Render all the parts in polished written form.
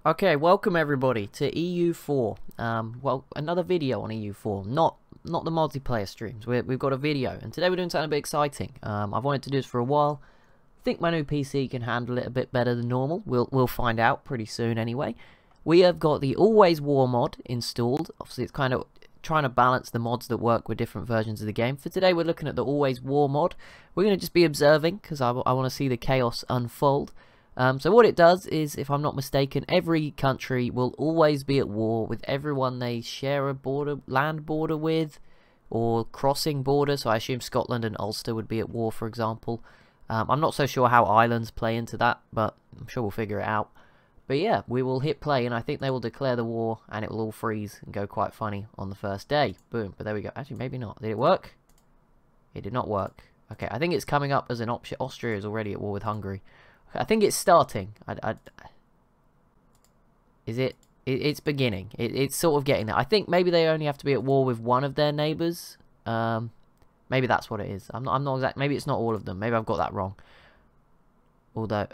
Okay, welcome everybody to EU4. Well, another video on EU4, not the multiplayer streams. We've got a video, and today we're doing something a bit exciting. I've wanted to do this for a while. I think my new PC can handle it a bit better than normal. We'll find out pretty soon anyway. We have got the Always War mod installed. Obviously, it's kind of trying to balance the mods that work with different versions of the game. For today, we're looking at the Always War mod. We're going to just be observing because I want to see the chaos unfold. So what it does is, if I'm not mistaken, every country will always be at war with everyone they share a land border with, or crossing border. So I assume Scotland and Ulster would be at war, for example. I'm not so sure how islands play into that, but I'm sure we'll figure it out. But yeah, we will hit play, and I think they will declare the war, and it will all freeze and go quite funny on the first day. Boom. But there we go. Actually, maybe not. Did it work? It did not work. Okay, I think it's coming up as an option. Austria is already at war with Hungary. I think it's starting. Is it? It's beginning. It's sort of getting there. I think maybe they only have to be at war with one of their neighbours. Maybe that's what it is. I'm not exact. Maybe it's not all of them. Maybe I've got that wrong. Although,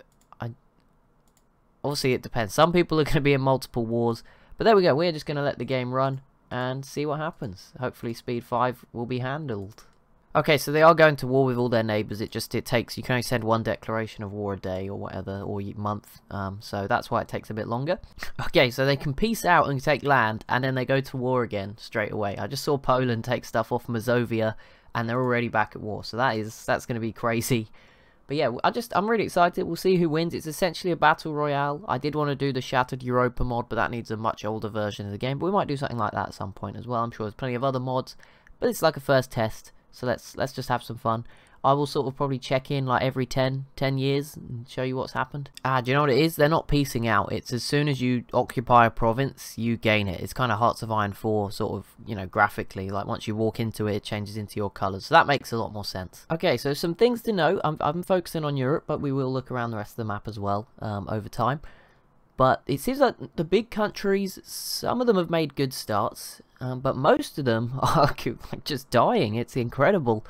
obviously it depends. Some people are going to be in multiple wars. But there we go. We're just going to let the game run and see what happens. Hopefully Speed 5 will be handled. Okay, so they are going to war with all their neighbours. It takes, you can only send one declaration of war a day or whatever, or month. So that's why it takes a bit longer. Okay, so they can peace out and take land, and then they go to war again straight away. I just saw Poland take stuff off Mazovia, and they're already back at war. So that's going to be crazy. But yeah, I'm really excited. We'll see who wins. It's essentially a battle royale. I did want to do the Shattered Europa mod, but that needs a much older version of the game. But we might do something like that at some point as well. I'm sure there's plenty of other mods, but it's like a first test. So let's just have some fun. I will sort of probably check in like every 10 years and show you what's happened. Do you know what it is? They're not piecing out. It's as soon as you occupy a province, you gain it. It's kind of Hearts of Iron 4 sort of, you know, graphically. Like once you walk into it, it changes into your colours. So that makes a lot more sense. Okay, so some things to know. I'm focusing on Europe, but we will look around the rest of the map as well over time. But it seems like the big countries, some of them have made good starts, but most of them are just dying. It's incredible.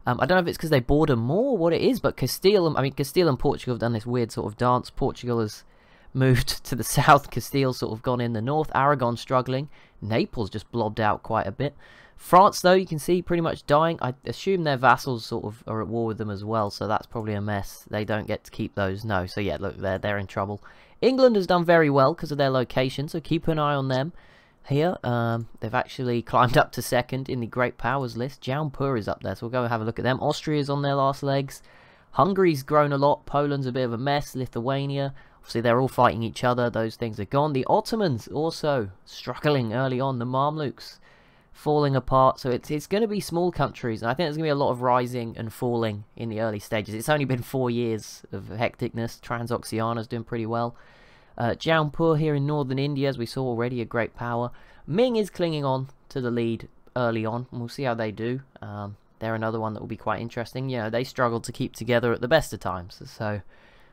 I don't know if it's because they border more or what it is, but Castile and Portugal have done this weird sort of dance. Portugal has moved to the south, Castile sort of gone in the north, Aragon struggling, Naples just blobbed out quite a bit. France, though, you can see pretty much dying. I assume their vassals sort of are at war with them as well, so that's probably a mess. They don't get to keep those, no. So yeah, look, they're in trouble. England has done very well because of their location, so keep an eye on them. Here, they've actually climbed up to second in the Great Powers list. Jaunpur is up there, so we'll go and have a look at them. Austria's on their last legs. Hungary's grown a lot. Poland's a bit of a mess. Lithuania, obviously they're all fighting each other. Those things are gone. The Ottomans also struggling early on. The Mamluks falling apart. So it's going to be small countries, and I think there's going to be a lot of rising and falling in the early stages. It's only been 4 years of hecticness. Transoxiana's doing pretty well. Jaunpur here in northern India, as we saw already, a great power. Ming is clinging on to the lead early on, and we'll see how they do. They're another one that will be quite interesting. You know, they struggled to keep together at the best of times, so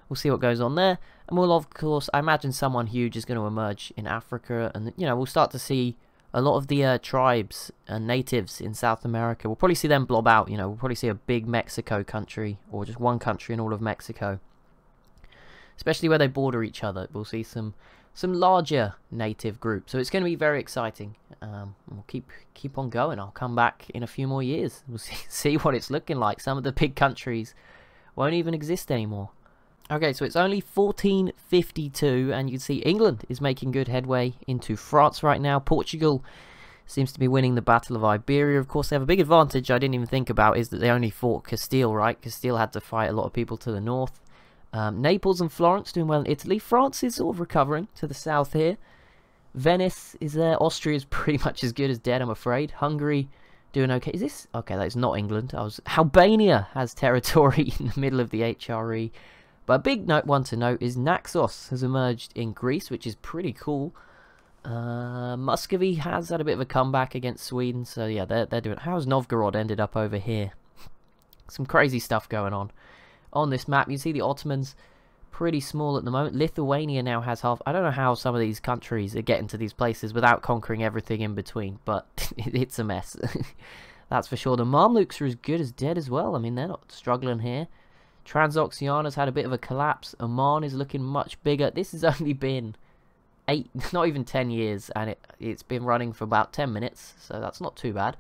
we'll see what goes on there. And we'll, of course, I imagine someone huge is going to emerge in Africa, and, you know, we'll start to see a lot of the tribes and natives in South America. We'll probably see them blob out. You know, we'll probably see a big Mexico country, or just one country in all of Mexico. Especially where they border each other, we'll see some larger native groups. So it's going to be very exciting. We'll keep on going. I'll come back in a few more years. We'll see what it's looking like. Some of the big countries won't even exist anymore. Okay, so it's only 1452, and you can see England is making good headway into France right now. Portugal seems to be winning the Battle of Iberia. Of course, they have a big advantage I didn't even think about, is that they only fought Castile, right? Castile had to fight a lot of people to the north. Naples and Florence doing well in Italy. France is sort of recovering to the south here. Venice is there. Austria is pretty much as good as dead, I'm afraid. Hungary doing okay. Is this? Okay, that's not England. Albania has territory in the middle of the HRE. But a big one to note is Naxos has emerged in Greece, which is pretty cool. Muscovy has had a bit of a comeback against Sweden. So yeah, they're doing. How's Novgorod ended up over here? Some crazy stuff going on this map. You see the Ottomans pretty small at the moment. Lithuania now has half. I don't know how some of these countries are getting to these places without conquering everything in between, but it's a mess. That's for sure. The Mamluks are as good as dead as well. I mean, they're not struggling here. Transoxiana's had a bit of a collapse. Oman is looking much bigger. This has only been 8, not even 10 years, and it's been running for about 10 minutes, so that's not too bad.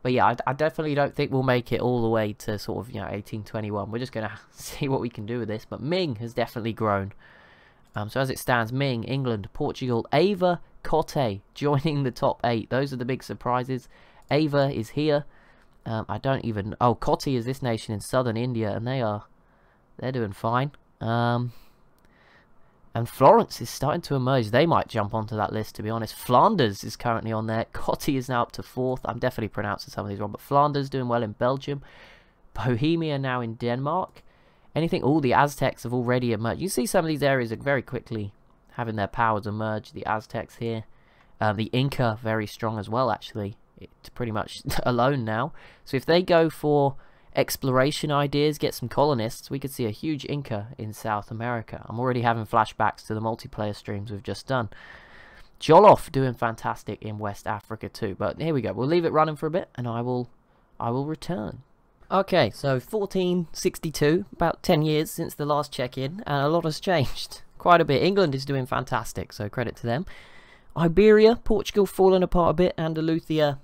But yeah, I definitely don't think we'll make it all the way to sort of, 1821. We're just going to see what we can do with this. But Ming has definitely grown. So as it stands, Ming, England, Portugal, Ava, Kotte joining the top 8. Those are the big surprises. Ava is here. I don't even... Oh, Kotte is this nation in southern India, and they're doing fine. And Florence is starting to emerge. They might jump onto that list, to be honest. Flanders is currently on there. Kotte is now up to 4th. I'm definitely pronouncing some of these wrong, but Flanders doing well in Belgium. Bohemia now in Denmark. Anything? All the Aztecs have already emerged. You see some of these areas are very quickly having their powers emerge. The Aztecs here. The Inca, very strong as well, actually. It's pretty much alone now. So if they go for exploration ideas, get some colonists, we could see a huge Inca in South America. I'm already having flashbacks to the multiplayer streams we've just done. Jollof doing fantastic in West Africa too. But here we go. We'll leave it running for a bit, and I will return. Okay, so 1462, about 10 years since the last check-in, and a lot has changed. Quite a bit. England is doing fantastic, so credit to them. Iberia, Portugal falling apart a bit, Andalusia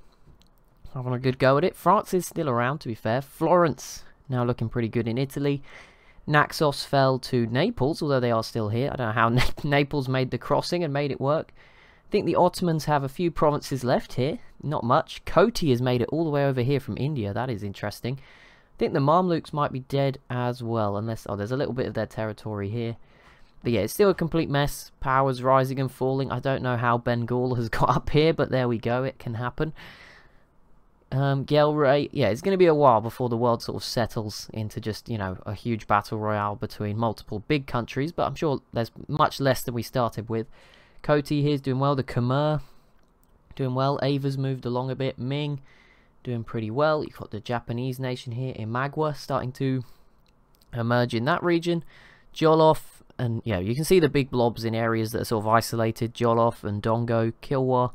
having a good go at it. France is still around, to be fair. Florence now looking pretty good in Italy. Naxos fell to Naples, although they are still here. I don't know how Naples made the crossing and made it work. I think the Ottomans have a few provinces left here. Not much. Koti has made it all the way over here from India. That is interesting. I think the Mamluks might be dead as well, unless... Oh, there's a little bit of their territory here. But yeah, it's still a complete mess. Powers rising and falling. I don't know how Bengal has got up here, but there we go. It can happen. Gelray, yeah, it's going to be a while before the world sort of settles into just, a huge battle royale between multiple big countries, but I'm sure there's much less than we started with. Koti here's doing well. The Khmer doing well. Ava's moved along a bit. Ming doing pretty well. You've got the Japanese nation here, Imagua, starting to emerge in that region. Jollof, and yeah, you can see the big blobs in areas that are sort of isolated. Jollof and Dongo, Kilwa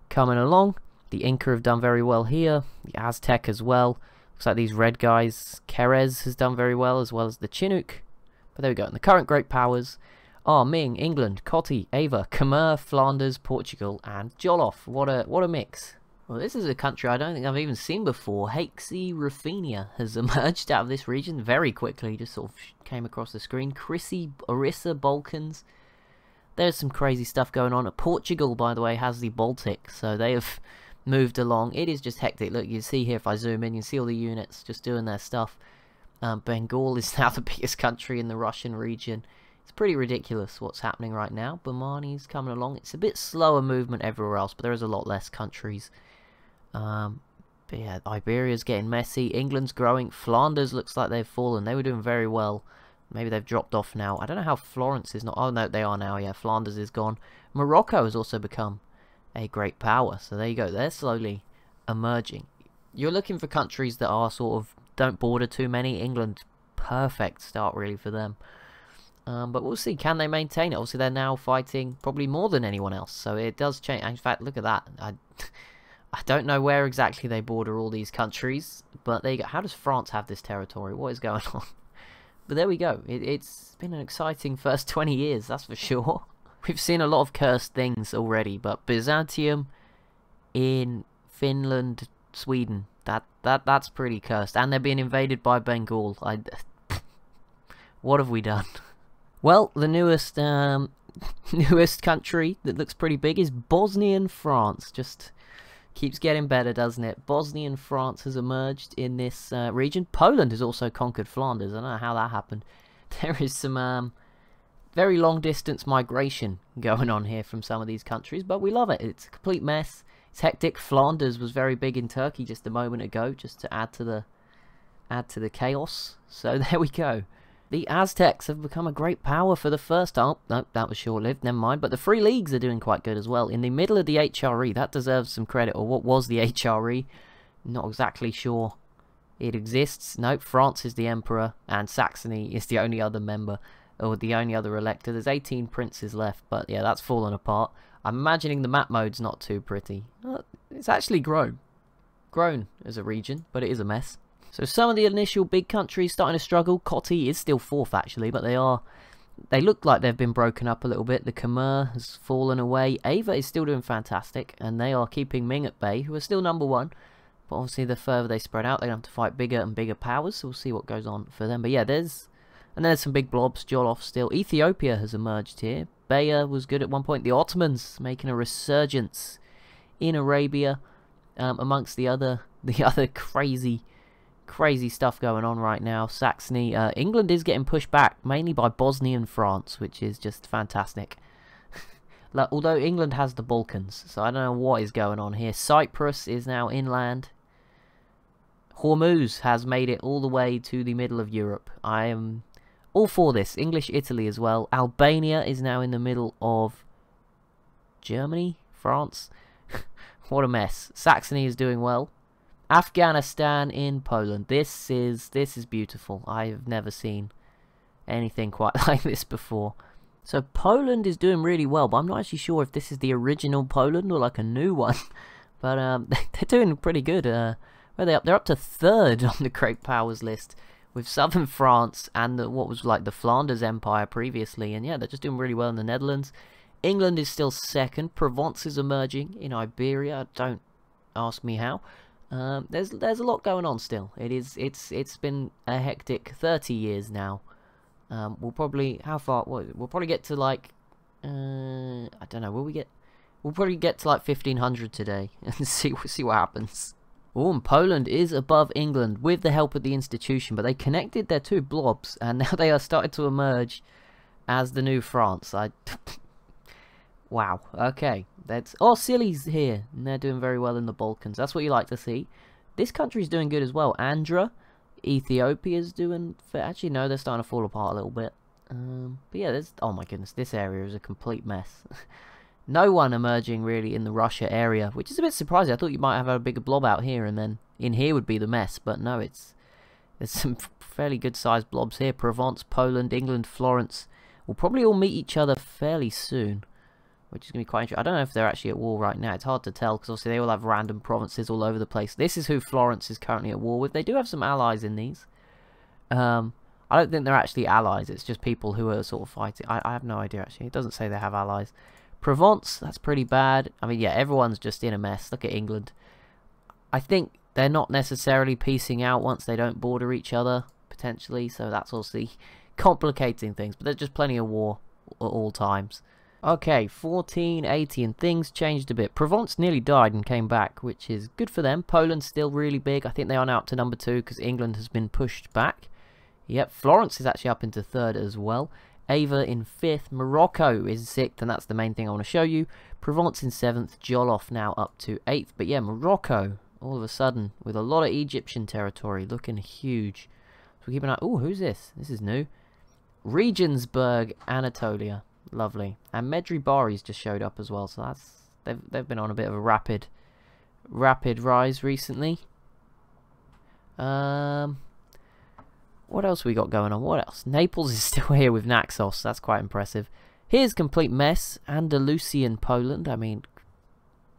coming along. The Inca have done very well here. The Aztec as well. Looks like these red guys. Kerez has done very well, as well as the Chinook. But there we go. And the current great powers are Ming, England, Kotti, Ava, Khmer, Flanders, Portugal, and Jollof. What a mix. Well, this is a country I don't think I've even seen before. Haixi Rufinia has emerged out of this region very quickly. Just sort of came across the screen. Chrissy, Orissa, Balkans. There's some crazy stuff going on. Portugal, by the way, has the Baltic. So they have moved along. It is just hectic. Look, you see here, if I zoom in, you see all the units just doing their stuff. Bengal is now the biggest country in the Russian region. It's pretty ridiculous what's happening right now. Bomani's coming along. It's a bit slower movement everywhere else, but there is a lot less countries. But yeah, Iberia's getting messy. England's growing. Flanders looks like they've fallen. They were doing very well. Maybe they've dropped off now. I don't know how Florence is not... Oh, no, they are now. Yeah, Flanders is gone. Morocco has also become a great power. So there you go. They're slowly emerging. You're looking for countries that are sort of... don't border too many. England, perfect start really for them. But we'll see. Can they maintain it? Obviously, they're now fighting probably more than anyone else. So it does change. In fact, look at that. I don't know where exactly they border all these countries. But there you go. How does France have this territory? What is going on? But there we go. It's been an exciting first 20 years, that's for sure. We've seen a lot of cursed things already. But Byzantium in Finland, Sweden. That's pretty cursed. And they're being invaded by Bengal. What have we done? Well, the newest country that looks pretty big is Bosnian France. Just keeps getting better, doesn't it? Bosnian France has emerged in this region. Poland has also conquered Flanders. I don't know how that happened. There is some very long distance migration going on here from some of these countries, but we love it. It's a complete mess. It's hectic. Flanders was very big in Turkey just a moment ago, just to add to the chaos. So there we go. The Aztecs have become a great power for the first... Oh, no, that was short-lived, never mind. But the Free Leagues are doing quite good as well. In the middle of the HRE, that deserves some credit. Or what was the HRE? Not exactly sure it exists. Nope, France is the Emperor, and Saxony is the only other member, or the only other elector. There's 18 princes left, but yeah, that's fallen apart. I'm imagining the map mode's not too pretty. It's actually grown as a region, but it is a mess. So some of the initial big countries starting to struggle. Kotti is still 4th actually, but they are they look like they've been broken up a little bit. The Khmer has fallen away. Ava is still doing fantastic, and they are keeping Ming at bay, who are still #1. But obviously, the further they spread out, they're going to have to fight bigger and bigger powers, so we'll see what goes on for them. But yeah, there's some big blobs. Jolof still. Ethiopia has emerged here. Bayer was good at one point. The Ottomans making a resurgence in Arabia, amongst the other crazy stuff going on right now. Saxony. England is getting pushed back, mainly by Bosnia and France, which is just fantastic. Like, although England has the Balkans, so I don't know what is going on here. Cyprus is now inland. Hormuz has made it all the way to the middle of Europe. I am all for this. English Italy as well. Albania is now in the middle of Germany, France. What a mess. Saxony is doing well. Afghanistan in Poland. This is beautiful. I have never seen anything quite like this before. So Poland is doing really well, but I'm not actually sure if this is the original Poland or like a new one. But they're doing pretty good. Where are they up? They're up to 3rd on the Great Powers list, with southern France and what was like the Flanders Empire previously. And yeah, they're just doing really well in the Netherlands. England is still 2nd. Provence is emerging in Iberia. Don't ask me how. There's a lot going on still. It's been a hectic 30 years now. We'll probably we'll probably get to like I don't know. We'll probably get to like 1500 today and see what happens. Oh, and Poland is above England with the help of the institution, but they connected their 2 blobs, and now they are starting to emerge as the new France. Wow. Okay. Silly's here, and they're doing very well in the Balkans. That's what you like to see. This country's doing good as well. Andhra, Ethiopia's doing. Actually, no, they're starting to fall apart a little bit. But yeah, oh my goodness, this area is a complete mess. No one emerging really in the Russia area, which is a bit surprising. I thought you might have a bigger blob out here, and then in here would be the mess. But no, there's some fairly good sized blobs here. Provence, Poland, England, Florence will probably all meet each other fairly soon, which is going to be quite interesting. I don't know if they're actually at war right now. It's hard to tell, because obviously they all have random provinces all over the place. This is who Florence is currently at war with. They do have some allies in these. I don't think they're actually allies. It's just people who are sort of fighting. I have no idea, actually. It doesn't say they have allies. Provence, that's pretty bad. I mean, yeah, everyone's just in a mess. Look at England. I think they're not necessarily piecing out once they don't border each other, potentially. So that's also complicating things. But there's just plenty of war at all times. Okay, 1480, and things changed a bit. Provence nearly died and came back, which is good for them. Poland's still really big. I think they are now up to #2 because England has been pushed back. Yep, Florence is actually up into 3rd as well. Ava in 5th. Morocco is 6th, and that's the main thing I want to show you. Provence in 7th. Jolof now up to 8th. But yeah, Morocco, all of a sudden, with a lot of Egyptian territory, looking huge. So keep an eye. Oh, who's this? This is new. Regensburg, Anatolia. Lovely. And Medri Bari's just showed up as well, so they've been on a bit of a rapid rise recently. What else we got going on? What else? Naples is still here with Naxos. That's quite impressive. Here's complete mess. Andalusian Poland. I mean,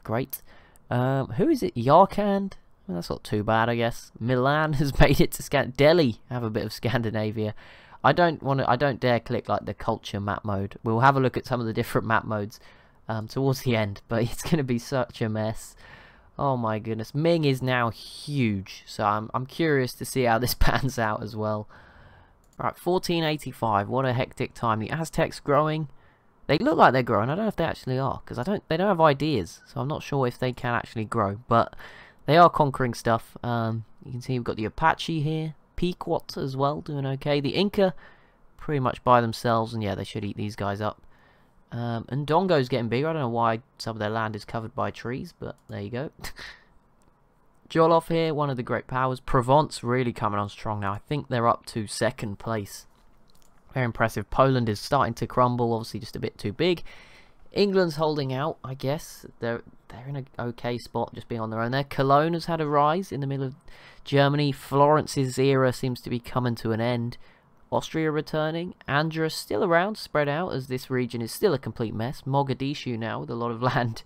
great. Who is it? Yarkand? Well, that's not too bad, I guess. Milan has made it to Delhi. Have a bit of Scandinavia. I don't dare click like the culture map mode. We'll have a look at some of the different map modes towards the end, but it's going to be such a mess. Oh my goodness. Ming is now huge, so I'm curious to see how this pans out as well. Right, 1485. What a hectic time. The Aztecs growing. They look like they're growing. I don't know if they actually are, because they don't have ideas, so I'm not sure if they can actually grow, but they are conquering stuff. You can see we've got the Apache here. Pequot as well, doing okay. The Inca, pretty much by themselves, and yeah, they should eat these guys up. And Dongo's getting bigger. I don't know why some of their land is covered by trees, but there you go. Jolof here, one of the great powers. Provence really coming on strong now. I think they're up to 2nd place. Very impressive. Poland is starting to crumble, obviously just a bit too big. England's holding out, I guess. They're in an okay spot, just being on their own there. Cologne has had a rise in the middle of Germany. Florence's era seems to be coming to an end. Austria returning. Andhra still around, spread out, as this region is still a complete mess. Mogadishu now, with a lot of land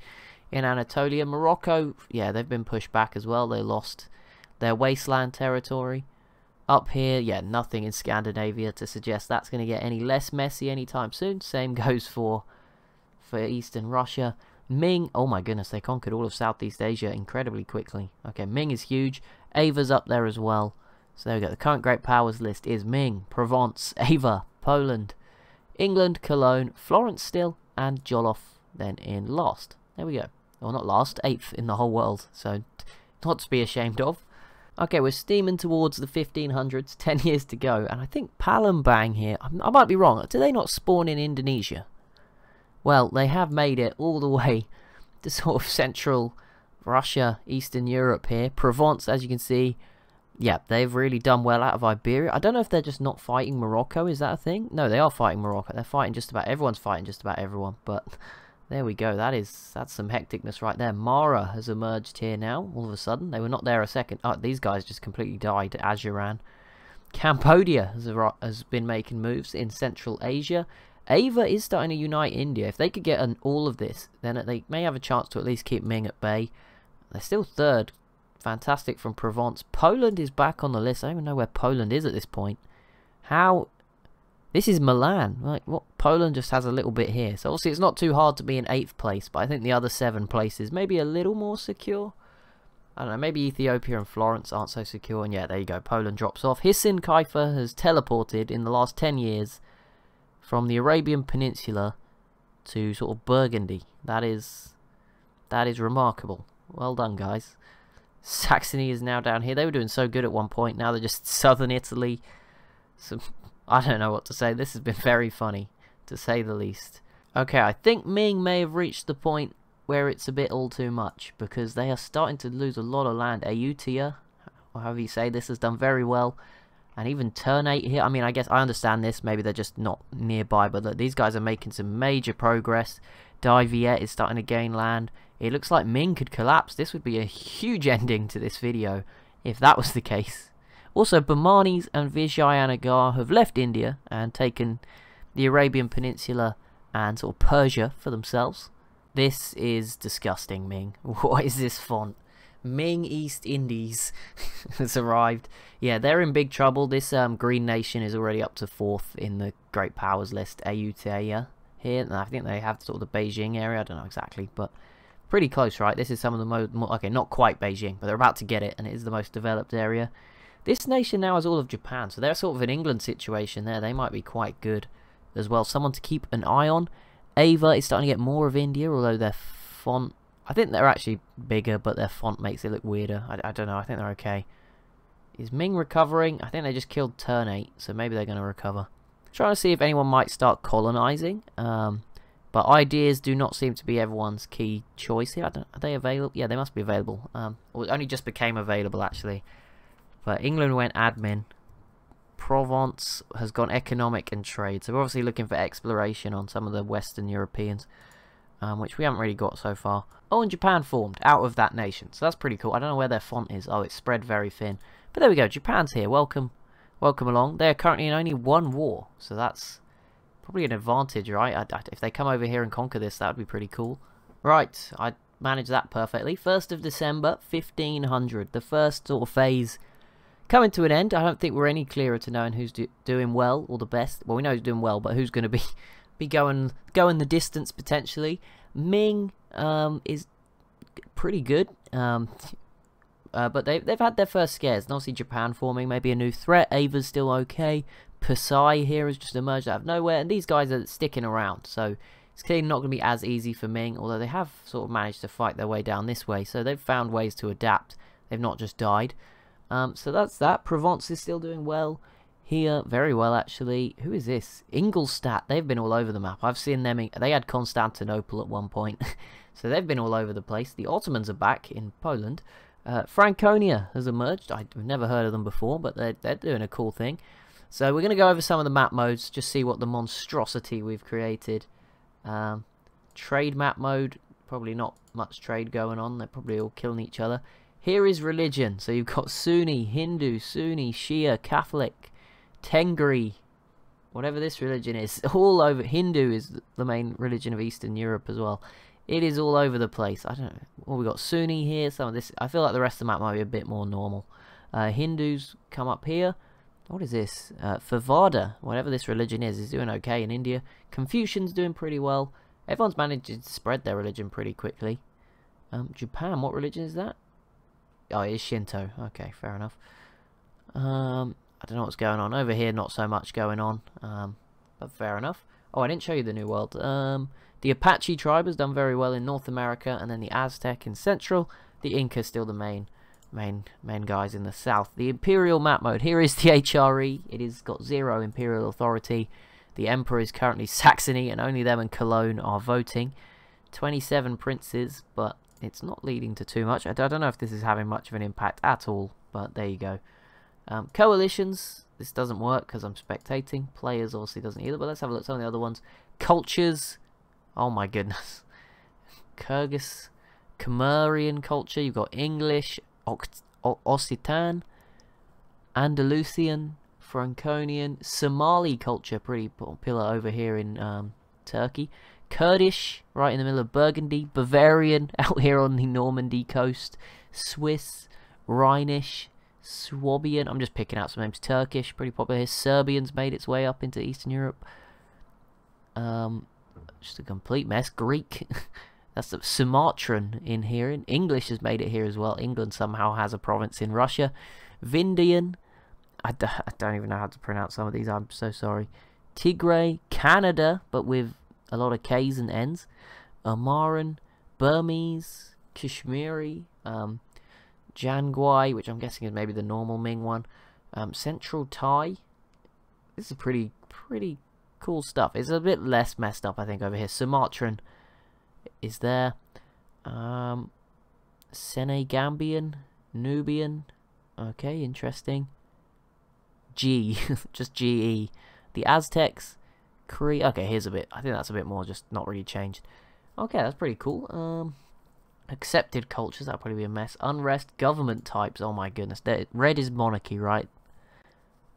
in Anatolia. Morocco, yeah, they've been pushed back as well. They lost their wasteland territory. Up here, yeah, nothing in Scandinavia to suggest that's going to get any less messy anytime soon. Same goes for Eastern Russia. Ming, oh my goodness, they conquered all of Southeast Asia incredibly quickly. Okay, Ming is huge. Ava's up there as well. So there we go. The current great powers list is Ming, Provence, Ava, Poland, England, Cologne, Florence still, and Joloffe then in last. There we go. Well, not last, 8th in the whole world. So not to be ashamed of. Okay, we're steaming towards the 1500s, 10 years to go. And I think Palembang here, I might be wrong. Do they not spawn in Indonesia? Well, they have made it all the way to sort of central Russia, Eastern Europe here. Provence, as you can see, yeah, they've really done well out of Iberia. I don't know if they're just not fighting Morocco. Is that a thing? No, they are fighting Morocco. They're fighting just about everyone's fighting just about everyone. But there we go. That's some hecticness right there. Mara has emerged here now. All of a sudden, they were not there a second. Oh, these guys just completely died. Ajuran. Cambodia has been making moves in Central Asia. Ava is starting to unite India. If they could get all of this, then they may have a chance to at least keep Ming at bay. They're still third. Fantastic from Provence. Poland is back on the list. I don't even know where Poland is at this point. How? This is Milan. Like, what? Poland just has a little bit here. So obviously it's not too hard to be in 8th place, but I think the other 7 places may be a little more secure. I don't know, maybe Ethiopia and Florence aren't so secure. And yeah, there you go. Poland drops off. Hisin Kaifa has teleported in the last 10 years from the Arabian Peninsula to sort of Burgundy. That is remarkable. Well done, guys. Saxony is now down here. They were doing so good at one point. Now they're just southern Italy. So I don't know what to say. This has been very funny, to say the least. Okay, I think Ming may have reached the point where it's a bit all too much, because they are starting to lose a lot of land. Ayutthaya, or however you say, this has done very well. And even Ternate here, I mean, I guess I understand this. Maybe they're just not nearby, but look, these guys are making some major progress. Dai Viet is starting to gain land. It looks like Ming could collapse. This would be a huge ending to this video if that was the case. Also, Bahmanis and Vijayanagar have left India and taken the Arabian Peninsula and sort of Persia for themselves. This is disgusting, Ming. What is this font? Ming East Indies has arrived. Yeah, they're in big trouble. This green nation is already up to 4th in the Great Powers list. Ayutthaya here. And I think they have sort of the Beijing area. I don't know exactly, but pretty close, right? This is some of the more okay, not quite Beijing, but they're about to get it, and it is the most developed area. This nation now has all of Japan, so they're sort of an England situation there. They might be quite good as well. Someone to keep an eye on. Ava is starting to get more of India, although their font, I think they're actually bigger, but their font makes it look weirder. I don't know. I think they're okay. Is Ming recovering? I think they just killed Ternate, so maybe they're going to recover. Trying to see if anyone might start colonizing. But ideas do not seem to be everyone's key choice here. Are they available? Yeah, they must be available. Or it only just became available, actually. But England went admin. Provence has gone economic and trade. So we're obviously looking for exploration on some of the Western Europeans, which we haven't really got so far. Oh, and Japan formed out of that nation. So that's pretty cool. I don't know where their font is. Oh, it's spread very thin. But there we go. Japan's here. Welcome. Welcome along. They're currently in only 1 war. So that's probably an advantage, right? If they come over here and conquer this, that would be pretty cool. Right. I managed that perfectly. 1st of December, 1500. The first sort of phase coming to an end. I don't think we're any clearer to knowing who's doing well or the best. Well, we know who's doing well, but who's going to be going the distance potentially. Ming is pretty good, but they've had their first scares. And obviously Japan forming, maybe a new threat. Ava's still okay. Pasai here has just emerged out of nowhere, and these guys are sticking around. So it's clearly not going to be as easy for Ming, although they have sort of managed to fight their way down this way. So they've found ways to adapt. They've not just died. So that's that. Provence is still doing well here, very well actually. Who is this? Ingolstadt. They've been all over the map. I've seen them. They had Constantinople at one point, so they've been all over the place. The Ottomans are back in Poland. Franconia has emerged. I've never heard of them before, but they're doing a cool thing. So we're going to go over some of the map modes, just see what the monstrosity we've created. Trade map mode, probably not much trade going on. They're probably all killing each other. Here is religion. So you've got Sunni, Hindu, Sunni, Shia, Catholic, Tengri, whatever this religion is. All over. Hindu is the main religion of Eastern Europe as well. It is all over the place. I don't know. Well, we got Sunni here. Some of this. I feel like the rest of the map might be a bit more normal. Hindus come up here. What is this? Favada, whatever this religion is doing okay in India. Confucian's doing pretty well. Everyone's managed to spread their religion pretty quickly. Japan, what religion is that? Oh, it is Shinto. Okay, fair enough. I don't know what's going on. Over here, not so much going on. But fair enough. Oh, I didn't show you the New World. The Apache tribe has done very well in North America, and then the Aztec in Central. The Inca still the main guys in the South. The Imperial map mode. Here is the HRE. It has got 0 Imperial authority. The Emperor is currently Saxony, and only them and Cologne are voting. 27 princes, but it's not leading to too much. I don't know if this is having much of an impact at all, but there you go. Coalitions, this doesn't work because I'm spectating. Players obviously doesn't either, but let's have a look at some of the other ones. Cultures, oh my goodness. Kyrgyz, Khmerian culture, you've got English, Occitan, Andalusian, Franconian, Somali culture, pretty popular over here in Turkey. Kurdish, right in the middle of Burgundy. Bavarian, out here on the Normandy coast. Swiss, Rhinish, Swabian, I'm just picking out some names. Turkish, pretty popular here. Serbian's made its way up into Eastern Europe. Just a complete mess. Greek, that's the Sumatran in here. And English has made it here as well. England somehow has a province in Russia. Vindian, I don't even know how to pronounce some of these, I'm so sorry. Tigray, Canada, but with a lot of K's and N's. Amaran, Burmese, Kashmiri, Jangwai, which I'm guessing is maybe the normal Ming one. Central Thai. This is pretty cool stuff. It's a bit less messed up, I think, over here. Sumatran is there. Senegambian, Nubian. Okay, interesting. G, just GE. The Aztecs, Korea. Okay, here's a bit. I think that's a bit more, just not really changed. Okay, that's pretty cool. Accepted cultures, that'll probably be a mess. Unrest, government types, oh my goodness. Red is monarchy, right?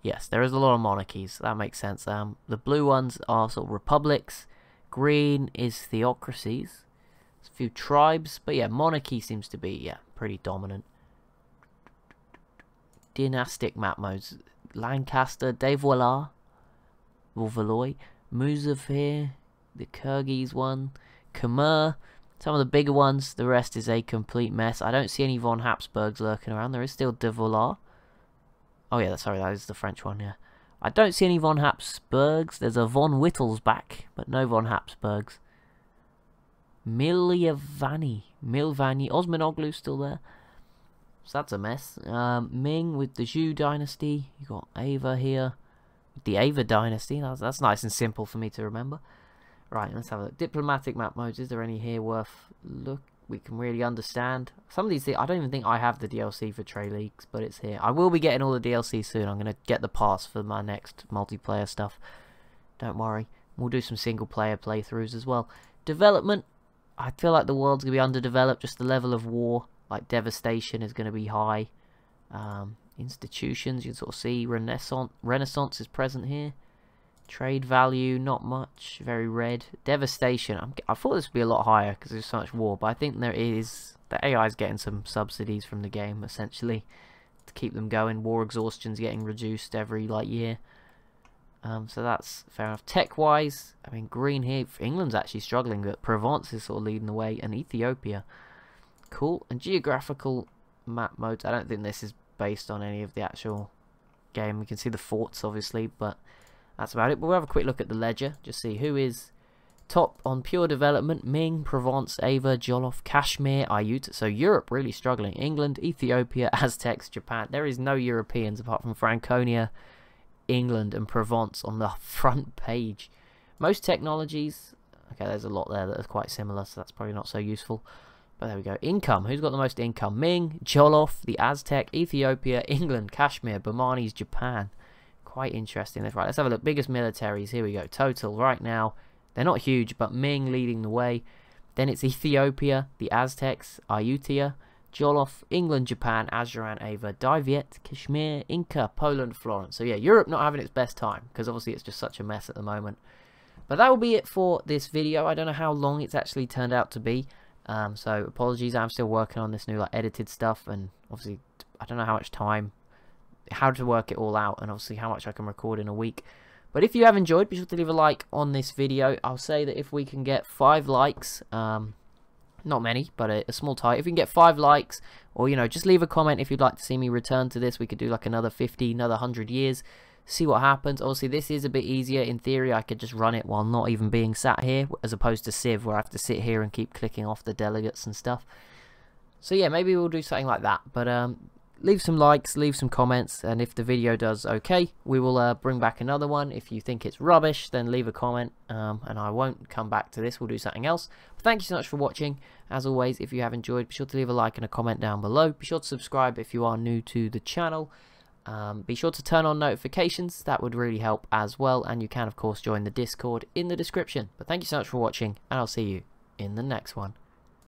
Yes, there is a lot of monarchies, that makes sense. The blue ones are sort of republics. Green is theocracies. There's a few tribes, but yeah, monarchy seems to be, yeah, pretty dominant. Dynastic map modes. Lancaster, De Voilá, Valois, Muzafir, the Kyrgyz one, Khmer. Some of the bigger ones, the rest is a complete mess. I don't see any von Habsburgs lurking around. There is still De Voilá. Oh yeah, sorry, that is the French one, yeah. I don't see any von Habsburgs. There's a von Wittelsbach, but no von Habsburgs. Milvani, Osmanoglu still there. So that's a mess. Ming with the Zhou dynasty. You got Ava here. With the Ava dynasty. That's nice and simple for me to remember. Right, let's have a look. Diplomatic map modes. Is there any here worth look? We can really understand. Some of these things, I don't even think I have the DLC for Trade Leagues, but it's here. I will be getting all the DLC soon. I'm going to get the pass for my next multiplayer stuff. Don't worry. We'll do some single player playthroughs as well. Development. I feel like the world's going to be underdeveloped. Just the level of war, like devastation, is going to be high. Institutions, you can sort of see Renaissance is present here. Trade value, not much. Very red. Devastation. I thought this would be a lot higher because there's so much war, but I think there is. The AI is getting some subsidies from the game essentially to keep them going. War exhaustion's getting reduced every year. So that's fair enough. Tech-wise, I mean, green here. England's actually struggling, but Provence is sort of leading the way, and Ethiopia. Cool. And geographical map modes. I don't think this is based on any of the actual game. We can see the forts, obviously, but that's about it. But we'll have a quick look at the ledger. Just see who is top on pure development. Ming, Provence, Ava, Jollof, Kashmir, Ayutthaya. So Europe really struggling. England, Ethiopia, Aztecs, Japan. There is no Europeans apart from Franconia, England and Provence on the front page. Most technologies, okay, there's a lot there that are quite similar, so that's probably not so useful. But there we go. Income. Who's got the most income? Ming, Jollof, the Aztec, Ethiopia, England, Kashmir, Bahmanis, Japan. Quite interesting. That's right. Let's have a look. Biggest militaries. Here we go. Total right now. They're not huge, but Ming leading the way. Then it's Ethiopia, the Aztecs, Ayutthaya, Jollof, England, Japan, Ajuran, Ava, Diviet, Kashmir, Inca, Poland, Florence. So yeah, Europe not having its best time because obviously it's just such a mess at the moment. But that will be it for this video. I don't know how long it's actually turned out to be. So apologies. I'm still working on this new edited stuff, and obviously I don't know how much time how to work it all out, and obviously how much I can record in a week. But if you have enjoyed, be sure to leave a like on this video. I'll say that if we can get 5 likes, not many, but a small target. If we can get 5 likes, or just leave a comment if you'd like to see me return to this. We could do like another 50, another 100 years, see what happens. Obviously this is a bit easier. In theory I could just run it while not even being sat here, as opposed to Civ where I have to sit here and keep clicking off the delegates and stuff. So yeah, maybe we'll do something like that. But leave some likes, leave some comments, and if the video does okay, we will bring back another one. If you think it's rubbish, then leave a comment, and I won't come back to this. We'll do something else. But thank you so much for watching. As always, if you have enjoyed, be sure to leave a like and a comment down below. Be sure to subscribe if you are new to the channel. Be sure to turn on notifications. That would really help as well. And you can, of course, join the Discord in the description. But thank you so much for watching, and I'll see you in the next one.